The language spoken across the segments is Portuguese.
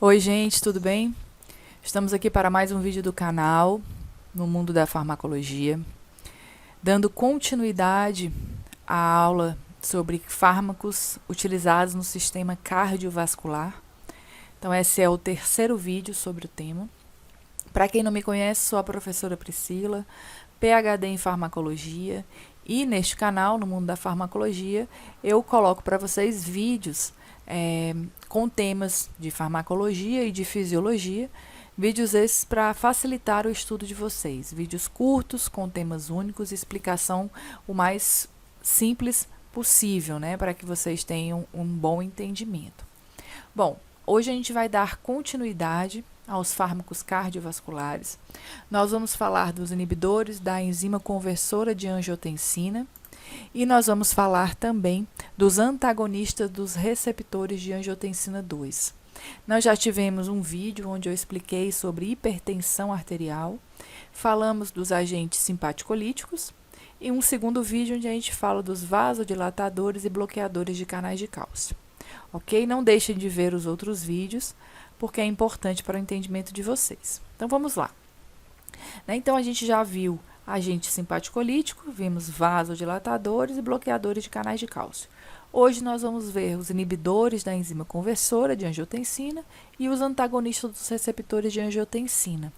Oi, gente, tudo bem? Estamos aqui para mais um vídeo do canal no mundo da farmacologia, dando continuidade à aula sobre fármacos utilizados no sistema cardiovascular. Então, esse é o terceiro vídeo sobre o tema. Para quem não me conhece, sou a professora Priscila, PhD em farmacologia, e neste canal, no mundo da farmacologia, eu coloco para vocês vídeos com temas de farmacologia e de fisiologia, vídeos esses para facilitar o estudo de vocês, vídeos curtos com temas únicos e explicação o mais simples possível, né, para que vocês tenham um bom entendimento. Bom, hoje a gente vai dar continuidade aos fármacos cardiovasculares. Nós vamos falar dos inibidores da enzima conversora de angiotensina e nós vamos falar também dos antagonistas dos receptores de angiotensina 2. Nós já tivemos um vídeo onde eu expliquei sobre hipertensão arterial, falamos dos agentes simpaticolíticos e um segundo vídeo onde a gente fala dos vasodilatadores e bloqueadores de canais de cálcio. Ok? Não deixem de ver os outros vídeos, porque é importante para o entendimento de vocês. Então, vamos lá. Então, a gente já viu agente simpaticolítico, vimos vasodilatadores e bloqueadores de canais de cálcio. Hoje, nós vamos ver os inibidores da enzima conversora de angiotensina e os antagonistas dos receptores de angiotensina.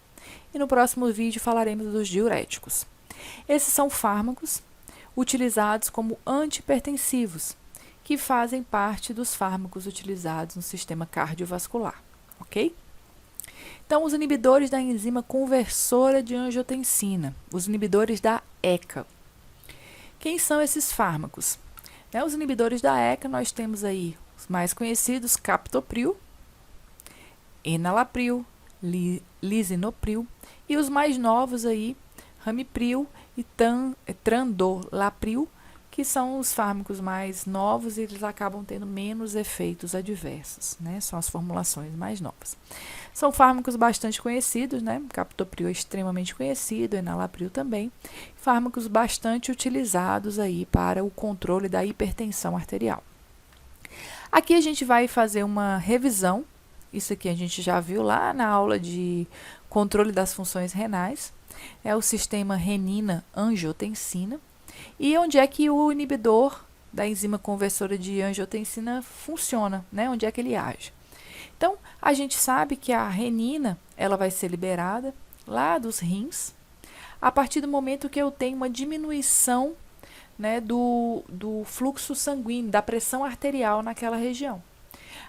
E no próximo vídeo, falaremos dos diuréticos. Esses são fármacos utilizados como antihipertensivos, que fazem parte dos fármacos utilizados no sistema cardiovascular, ok? Então, os inibidores da enzima conversora de angiotensina, os inibidores da ECA. Quem são esses fármacos? Os inibidores da ECA, nós temos aí os mais conhecidos, captopril, enalapril, lisinopril, e os mais novos aí, ramipril e trandolapril, que são os fármacos mais novos e eles acabam tendo menos efeitos adversos, né? São as formulações mais novas. São fármacos bastante conhecidos, né? Captopril é extremamente conhecido, enalapril também. Fármacos bastante utilizados aí para o controle da hipertensão arterial. Aqui a gente vai fazer uma revisão. Isso aqui a gente já viu lá na aula de controle das funções renais. É o sistema renina-angiotensina. E onde é que o inibidor da enzima conversora de angiotensina funciona, né? Onde é que ele age? Então, a gente sabe que a renina, ela vai ser liberada lá dos rins, a partir do momento que eu tenho uma diminuição, né, do fluxo sanguíneo, da pressão arterial naquela região.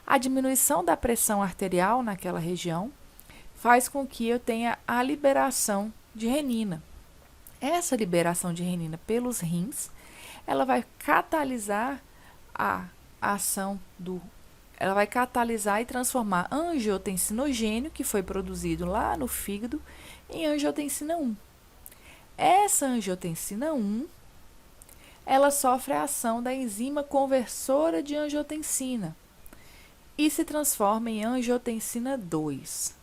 A diminuição da pressão arterial naquela região faz com que eu tenha a liberação de renina. Essa liberação de renina pelos rins, ela vai catalisar a ação ela vai catalisar e transformar angiotensinogênio, que foi produzido lá no fígado, em angiotensina 1. Essa angiotensina 1, ela sofre a ação da enzima conversora de angiotensina e se transforma em angiotensina 2.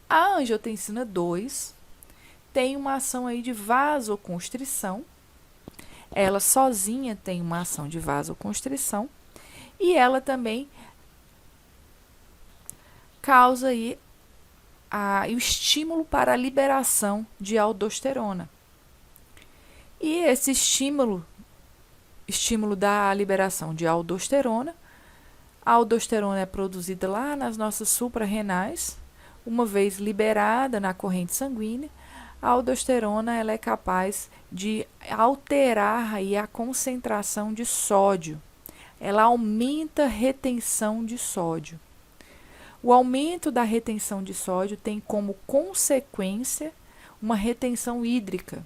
A angiotensina 2 tem uma ação aí de vasoconstrição. Ela sozinha tem uma ação de vasoconstrição e ela também causa aí o estímulo para a liberação de aldosterona. E esse estímulo da liberação de aldosterona, a aldosterona é produzida lá nas nossas suprarrenais, uma vez liberada na corrente sanguínea, a aldosterona ela é capaz de alterar aí a concentração de sódio. Ela aumenta a retenção de sódio. O aumento da retenção de sódio tem como consequência uma retenção hídrica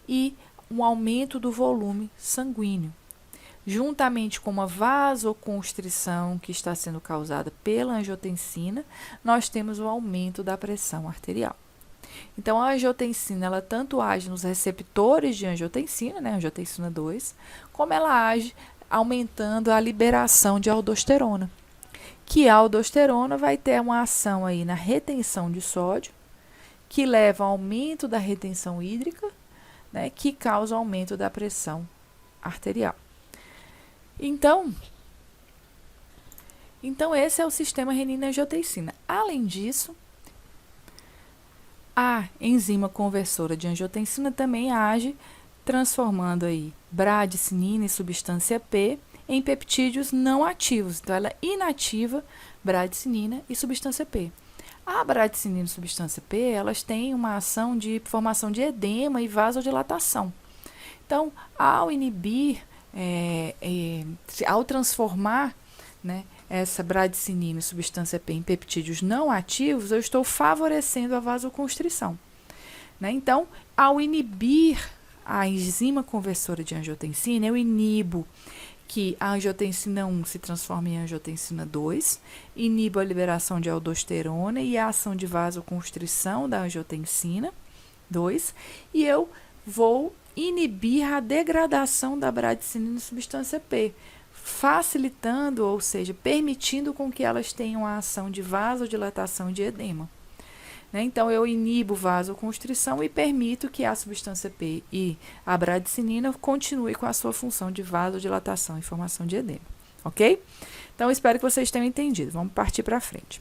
e um aumento do volume sanguíneo. Juntamente com uma vasoconstrição que está sendo causada pela angiotensina, nós temos o aumento da pressão arterial. Então, a angiotensina, ela tanto age nos receptores de angiotensina, né, angiotensina 2, como ela age aumentando a liberação de aldosterona. Que a aldosterona vai ter uma ação aí na retenção de sódio, que leva ao aumento da retenção hídrica, né, que causa aumento da pressão arterial. Então, Então, esse é o sistema renina-angiotensina. Além disso, a enzima conversora de angiotensina também age transformando aí bradicinina e substância P em peptídeos não ativos. Então, ela inativa bradicinina e substância P. A bradicinina e substância P, elas têm uma ação de formação de edema e vasodilatação. Então, ao inibir, ao transformar, né, essa bradicinina e substância P em peptídeos não ativos, eu estou favorecendo a vasoconstrição. Né? Então, ao inibir a enzima conversora de angiotensina, eu inibo que a angiotensina 1 se transforme em angiotensina 2, inibo a liberação de aldosterona e a ação de vasoconstrição da angiotensina 2, e eu vou inibir a degradação da bradicinina e substância P, facilitando, ou seja, permitindo com que elas tenham a ação de vasodilatação e de edema. Né? Então, eu inibo vasoconstrição e permito que a substância P e a bradicinina continuem com a sua função de vasodilatação e formação de edema. Ok? Então, espero que vocês tenham entendido. Vamos partir para frente.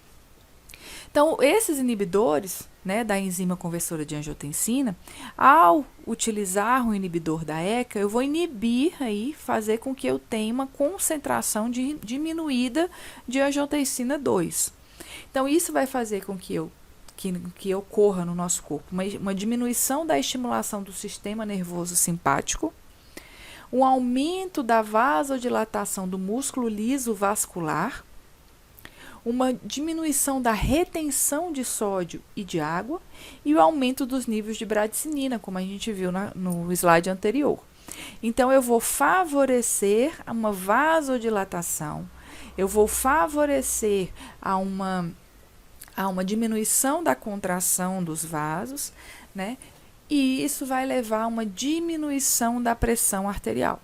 Então, esses inibidores, né, da enzima conversora de angiotensina, ao utilizar o inibidor da ECA, eu vou inibir aí, fazer com que eu tenha uma concentração diminuída de angiotensina 2. Então, isso vai fazer com que ocorra no nosso corpo uma diminuição da estimulação do sistema nervoso simpático, um aumento da vasodilatação do músculo liso vascular, uma diminuição da retenção de sódio e de água e o aumento dos níveis de bradicinina, como a gente viu no slide anterior. Então, eu vou favorecer uma vasodilatação, eu vou favorecer a uma diminuição da contração dos vasos, né? E isso vai levar a uma diminuição da pressão arterial.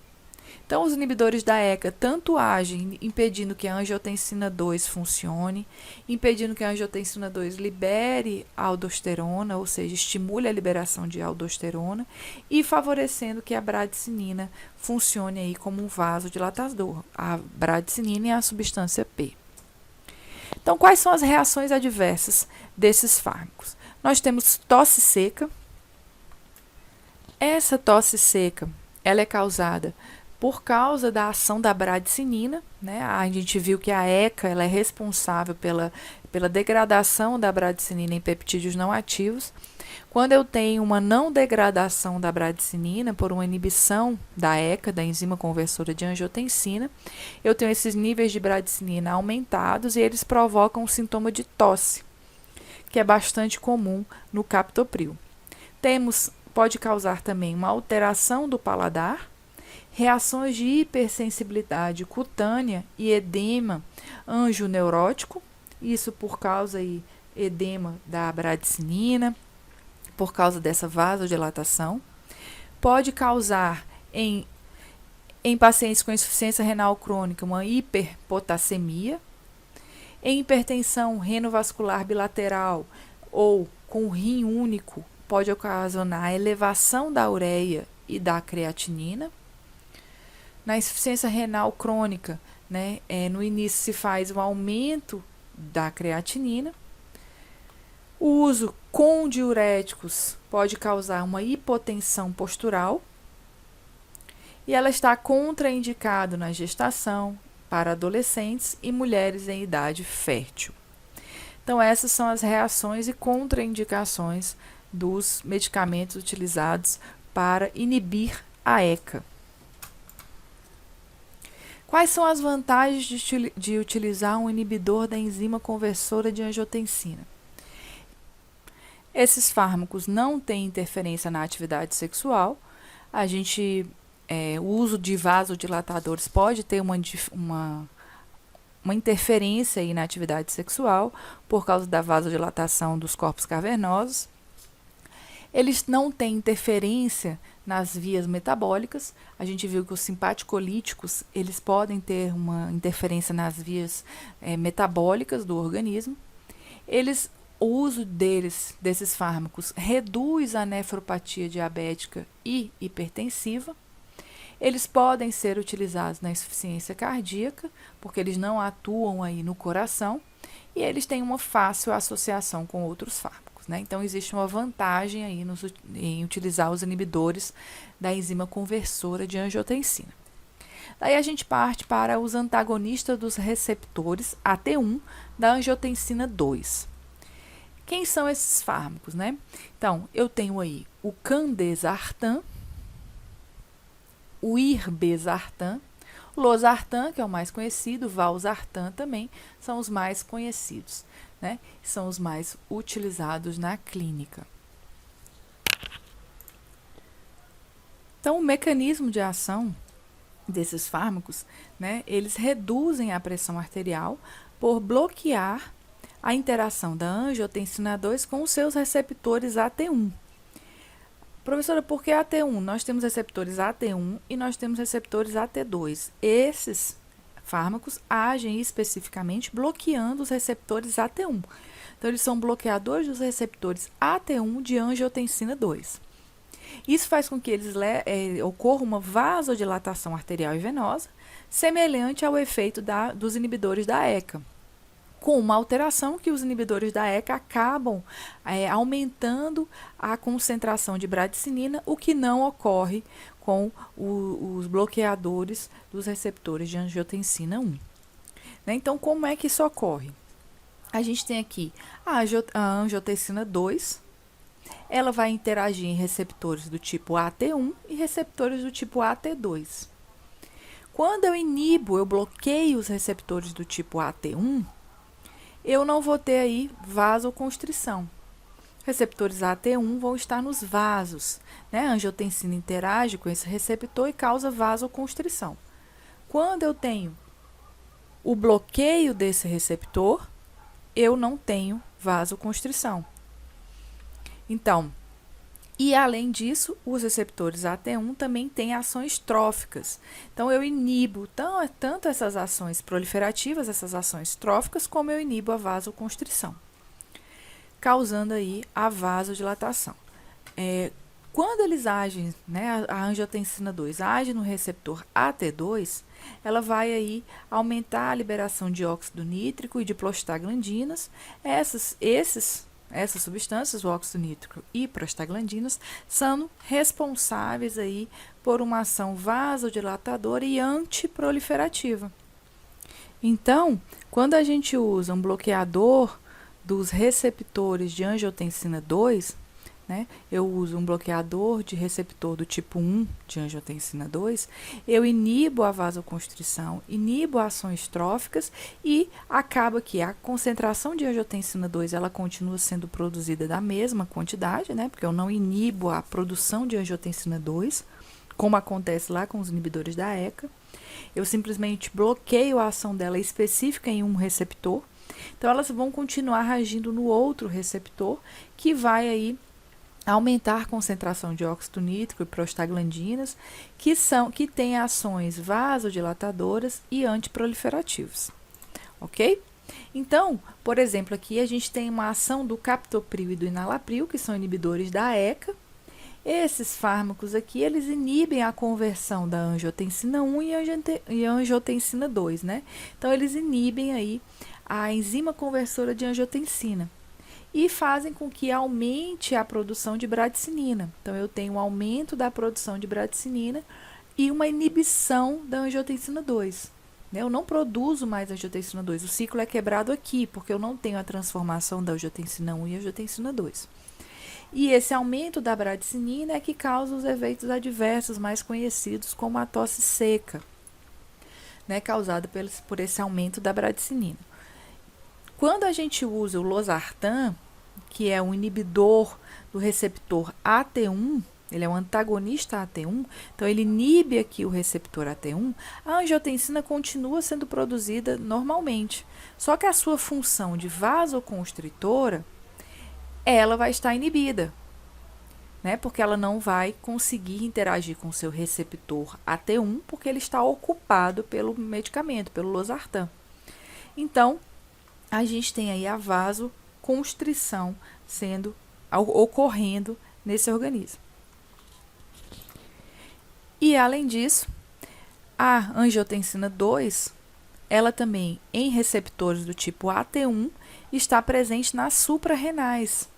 Então, os inibidores da ECA tanto agem impedindo que a angiotensina 2 funcione, impedindo que a angiotensina 2 libere a aldosterona, ou seja, estimule a liberação de aldosterona, e favorecendo que a bradicinina funcione aí como um vasodilatador, a bradicinina e a substância P. Então, quais são as reações adversas desses fármacos? Nós temos tosse seca. Essa tosse seca, ela é causada por causa da ação da bradicinina, né? A gente viu que a ECA ela é responsável pela degradação da bradicinina em peptídeos não ativos. Quando eu tenho uma não degradação da bradicinina por uma inibição da ECA, da enzima conversora de angiotensina, eu tenho esses níveis de bradicinina aumentados e eles provocam um sintoma de tosse, que é bastante comum no captopril. Pode causar também uma alteração do paladar, reações de hipersensibilidade cutânea e edema angioneurótico, isso por causa aí edema da bradicinina, por causa dessa vasodilatação. Pode causar em pacientes com insuficiência renal crônica uma hiperpotassemia, em hipertensão renovascular bilateral ou com rim único, pode ocasionar a elevação da ureia e da creatinina. Na insuficiência renal crônica, né, no início se faz um aumento da creatinina. O uso com diuréticos pode causar uma hipotensão postural e ela está contraindicado na gestação, para adolescentes e mulheres em idade fértil. Então, essas são as reações e contraindicações dos medicamentos utilizados para inibir a ECA. Quais são as vantagens de utilizar um inibidor da enzima conversora de angiotensina? Esses fármacos não têm interferência na atividade sexual. O uso de vasodilatadores pode ter uma interferência aí na atividade sexual por causa da vasodilatação dos corpos cavernosos. Eles não têm interferência nas vias metabólicas. A gente viu que os simpaticolíticos, eles podem ter uma interferência nas vias metabólicas do organismo. O uso desses fármacos reduz a nefropatia diabética e hipertensiva. Eles podem ser utilizados na insuficiência cardíaca, porque eles não atuam aí no coração, e eles têm uma fácil associação com outros fármacos, né? Então, existe uma vantagem aí em utilizar os inibidores da enzima conversora de angiotensina. Daí a gente parte para os antagonistas dos receptores AT1 da angiotensina 2. Quem são esses fármacos, né? Então, eu tenho aí o candesartan, o irbesartan, losartan, que é o mais conhecido, valsartan também, são os mais conhecidos, né? São os mais utilizados na clínica. Então, o mecanismo de ação desses fármacos, né, eles reduzem a pressão arterial por bloquear a interação da angiotensina 2 com os seus receptores AT1. Professora, por que AT1? Nós temos receptores AT1 e nós temos receptores AT2. Esses fármacos agem especificamente bloqueando os receptores AT1. Então, eles são bloqueadores dos receptores AT1 de angiotensina 2. Isso faz com que ocorra uma vasodilatação arterial e venosa, semelhante ao efeito dos inibidores da ECA, com uma alteração que os inibidores da ECA acabam aumentando a concentração de bradicinina, o que não ocorre com os bloqueadores dos receptores de angiotensina 1. Né? Então, como é que isso ocorre? A gente tem aqui a angiotensina 2, ela vai interagir em receptores do tipo AT1 e receptores do tipo AT2. Quando eu bloqueio os receptores do tipo AT1, eu não vou ter aí vasoconstrição. Receptores AT1 vão estar nos vasos, né? A angiotensina interage com esse receptor e causa vasoconstrição. Quando eu tenho o bloqueio desse receptor, eu não tenho vasoconstrição. Então, e além disso, os receptores AT1 também têm ações tróficas. Então, eu inibo tanto essas ações proliferativas, essas ações tróficas, como eu inibo a vasoconstrição, causando aí a vasodilatação. Quando eles agem, né, a angiotensina 2 age no receptor AT2, ela vai aí aumentar a liberação de óxido nítrico e de prostaglandinas. Essas substâncias, o óxido nítrico e prostaglandinas, são responsáveis aí por uma ação vasodilatadora e antiproliferativa. Então, quando a gente usa um bloqueador dos receptores de angiotensina 2, né, eu uso um bloqueador de receptor do tipo 1 de angiotensina 2, eu inibo a vasoconstrição, inibo ações tróficas e acaba que a concentração de angiotensina 2 ela continua sendo produzida da mesma quantidade, né, porque eu não inibo a produção de angiotensina 2, como acontece lá com os inibidores da ECA. Eu simplesmente bloqueio a ação dela específica em um receptor, então elas vão continuar agindo no outro receptor, que vai aí aumentar a concentração de óxido nítrico e prostaglandinas, que têm ações vasodilatadoras e antiproliferativas, ok? Então, por exemplo, aqui a gente tem uma ação do captopril e do enalapril, que são inibidores da ECA. Esses fármacos aqui, eles inibem a conversão da angiotensina 1 e angiotensina 2, né? Então, eles inibem aí a enzima conversora de angiotensina e fazem com que aumente a produção de bradicinina. Então, eu tenho um aumento da produção de bradicinina e uma inibição da angiotensina 2. Eu não produzo mais angiotensina 2, o ciclo é quebrado aqui, porque eu não tenho a transformação da angiotensina 1 e angiotensina 2. E esse aumento da bradicinina é que causa os efeitos adversos mais conhecidos, como a tosse seca, né, causada por esse aumento da bradicinina. Quando a gente usa o losartan, que é um inibidor do receptor AT1, ele é um antagonista AT1, então ele inibe aqui o receptor AT1, a angiotensina continua sendo produzida normalmente, só que a sua função de vasoconstritora, ela vai estar inibida, né? Porque ela não vai conseguir interagir com o seu receptor AT1, porque ele está ocupado pelo medicamento, pelo losartan. Então, a gente tem aí a vasoconstrição ocorrendo nesse organismo. E, além disso, a angiotensina 2, ela também, em receptores do tipo AT1, está presente nas suprarrenais.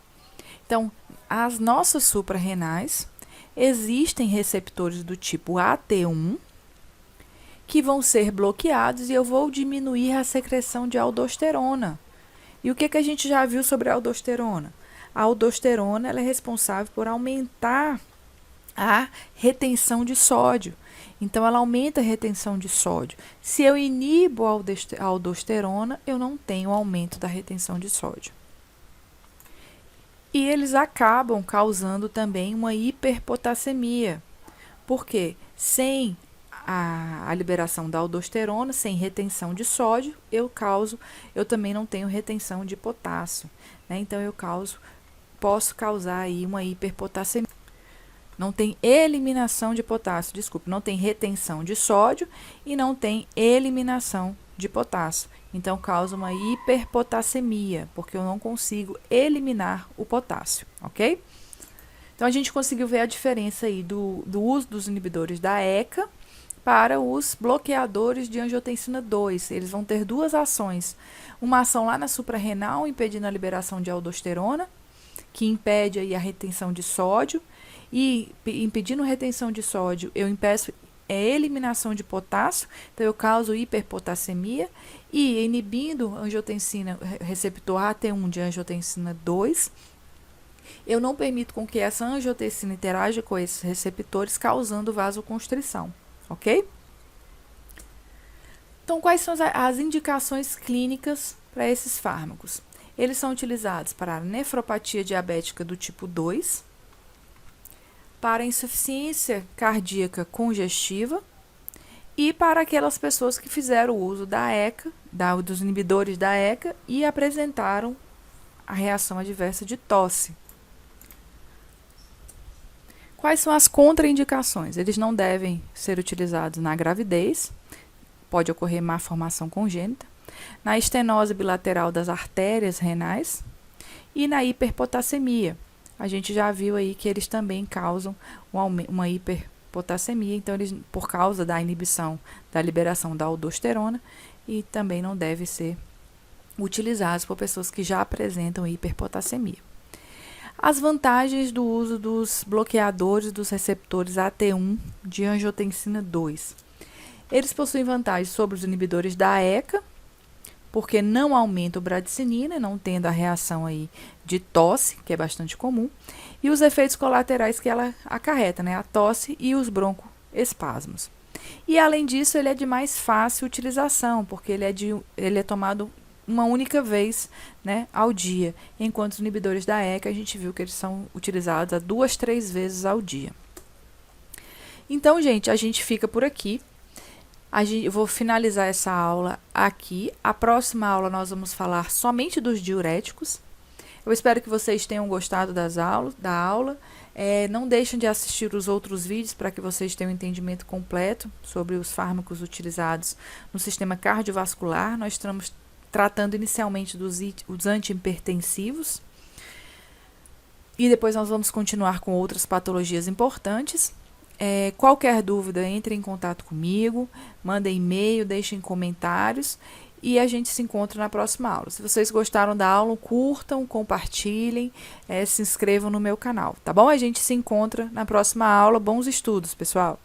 Então, as nossas suprarrenais, existem receptores do tipo AT1 que vão ser bloqueados e eu vou diminuir a secreção de aldosterona. E o que a gente já viu sobre a aldosterona? A aldosterona ela é responsável por aumentar a retenção de sódio. Então, ela aumenta a retenção de sódio. Se eu inibo a aldosterona, eu não tenho aumento da retenção de sódio. E eles acabam causando também uma hiperpotassemia. Por quê? Sem a liberação da aldosterona, sem retenção de sódio, eu também não tenho retenção de potássio, né? Então, posso causar aí uma hiperpotassemia. Não tem eliminação de potássio, desculpe, não tem retenção de sódio e não tem eliminação de potássio. Então, causa uma hiperpotassemia, porque eu não consigo eliminar o potássio, ok? Então, a gente conseguiu ver a diferença aí do uso dos inibidores da ECA para os bloqueadores de angiotensina 2. Eles vão ter duas ações. Uma ação lá na suprarrenal, impedindo a liberação de aldosterona, que impede aí a retenção de sódio, e impedindo retenção de sódio, eu impeço a eliminação de potássio, então eu causo hiperpotassemia, e inibindo angiotensina, receptor AT1 de angiotensina 2, eu não permito com que essa angiotensina interaja com esses receptores, causando vasoconstrição, ok? Então, quais são as indicações clínicas para esses fármacos? Eles são utilizados para a nefropatia diabética do tipo 2, para a insuficiência cardíaca congestiva e para aquelas pessoas que fizeram o uso da ECA, dos inibidores da ECA e apresentaram a reação adversa de tosse. Quais são as contraindicações? Eles não devem ser utilizados na gravidez, pode ocorrer má formação congênita, na estenose bilateral das artérias renais e na hiperpotassemia. A gente já viu aí que eles também causam uma hiperpotassemia, então eles, por causa da inibição da liberação da aldosterona, e também não devem ser utilizados por pessoas que já apresentam hiperpotassemia. As vantagens do uso dos bloqueadores dos receptores AT1 de angiotensina 2. Eles possuem vantagens sobre os inibidores da ECA, porque não aumenta o bradicinina, não tendo a reação aí de tosse, que é bastante comum, e os efeitos colaterais que ela acarreta, né, a tosse e os broncoespasmos. E além disso, ele é de mais fácil utilização, porque ele é tomado uma única vez, né, ao dia, enquanto os inibidores da ECA a gente viu que eles são utilizados a 2, 3 vezes ao dia. Então, gente, a gente fica por aqui. Eu vou finalizar essa aula aqui. A próxima aula nós vamos falar somente dos diuréticos. Eu espero que vocês tenham gostado da aula. Não deixem de assistir os outros vídeos para que vocês tenham um entendimento completo sobre os fármacos utilizados no sistema cardiovascular. Nós estamos tratando inicialmente dos antihipertensivos. E depois nós vamos continuar com outras patologias importantes. Qualquer dúvida, entre em contato comigo, mandem e-mail, deixem comentários e a gente se encontra na próxima aula. Se vocês gostaram da aula, curtam, compartilhem, se inscrevam no meu canal, tá bom? A gente se encontra na próxima aula. Bons estudos, pessoal!